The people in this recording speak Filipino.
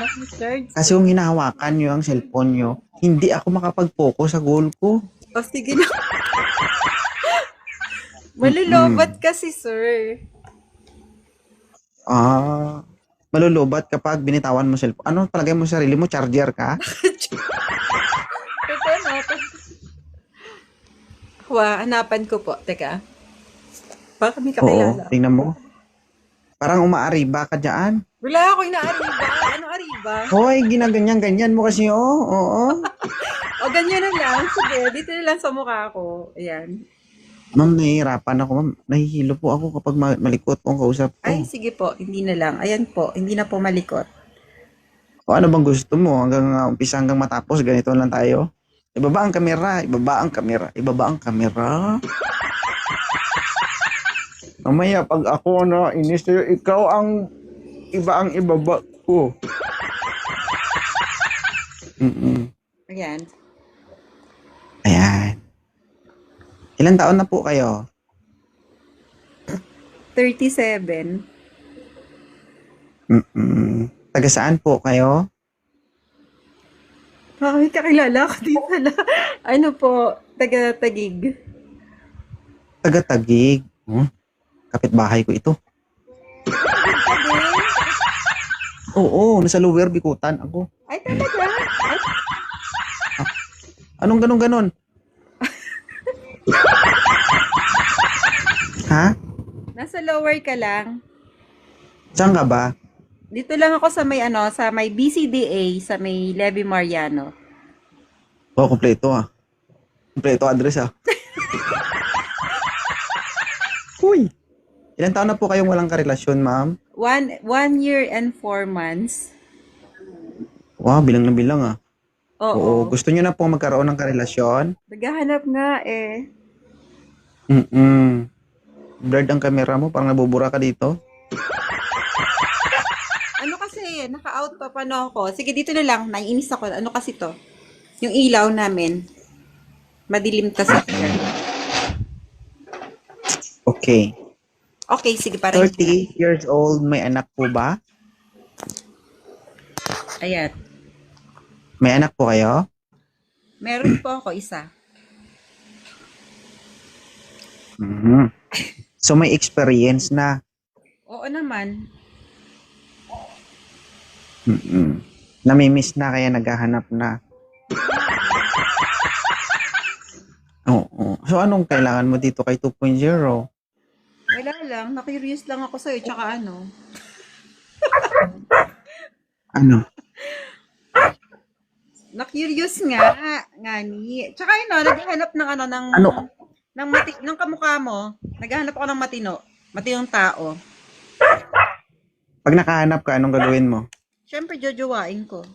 Naka-charge. Kasi kung hinahawakan nyo ang cellphone nyo, hindi ako makapag-focus sa goal ko. O, sige na. Malulobat kasi, sir. Malulubat kapag binitawan mo cellphone. Ano palagay mo sa sarili mo? Charger ka? Teka, hanapan. Hanapan ko po. Teka. Baka may kakilala. Oo, tingnan mo. Parang umaariba ka dyan. Wala ako inaariba. Ano ariba? Hoy, ginaganyan-ganyan mo kasi, oo. O, ganyan na lang. Sige, dito na lang sa mukha ko. Ayan. Ma'am, nahihirapan ako, ma'am. Nahihilo po ako kapag malikot po ang kausap ko. Ay, sige po. Hindi na lang. Ayan po. Hindi na po malikot. O ano bang gusto mo? Hanggang umpisa hanggang matapos, ganito lang tayo. Ibaba ang kamera, ibaba ang kamera, ibaba ang kamera. Mamaya pag ako na inis sa'yo, ikaw ang ibaba ko. Ayan. Ayan. Ilan taon na po kayo? 37. Taga saan po kayo? Baka may kakilala ko din pala. Ano po? Taga-Tagig. Taga Taguig. Kapitbahay ko ito. Tagig? Oo, nasa Lower Bikutan ako. Ay, talaga? Ay, Anong ganon? Ha? nasa lower ka lang. Saan ka ba? Dito lang ako sa may BCDA, sa may Levy Mariano. Oh, kompleto Kompleto address Uy! Ilan taon na po kayong walang karelasyon, ma'am? 1 year and 4 months. Wow, bilang na bilang Oo, Oo. gusto niyo na po magkaroon ng karelasyon? Naghahanap nga eh. Blurred ang camera mo, parang nabubura ka dito. Ano kasi, naka-out pa paano ako. Sige, dito na lang. Naiinis ako. Ano kasi to? Yung ilaw namin. Madilim kasi. Okay. Okay, sige, parang 30 years old, may anak po ba? Ayan. May anak po kayo? Meron po ako isa. So may experience na. Oo naman. Namimiss na kaya naghahanap na. Oo. So anong kailangan mo dito kay 2.0? Wala lang. Na-curious lang ako sa'yo. Tsaka ano. Ano? Na-curious nga. Ngani. Tsaka naghahanap ng ng kamukha mo. Naghahanap ako ng matinong tao. Pag nakahanap ka, anong gagawin mo? Siyempre, jojowain ko.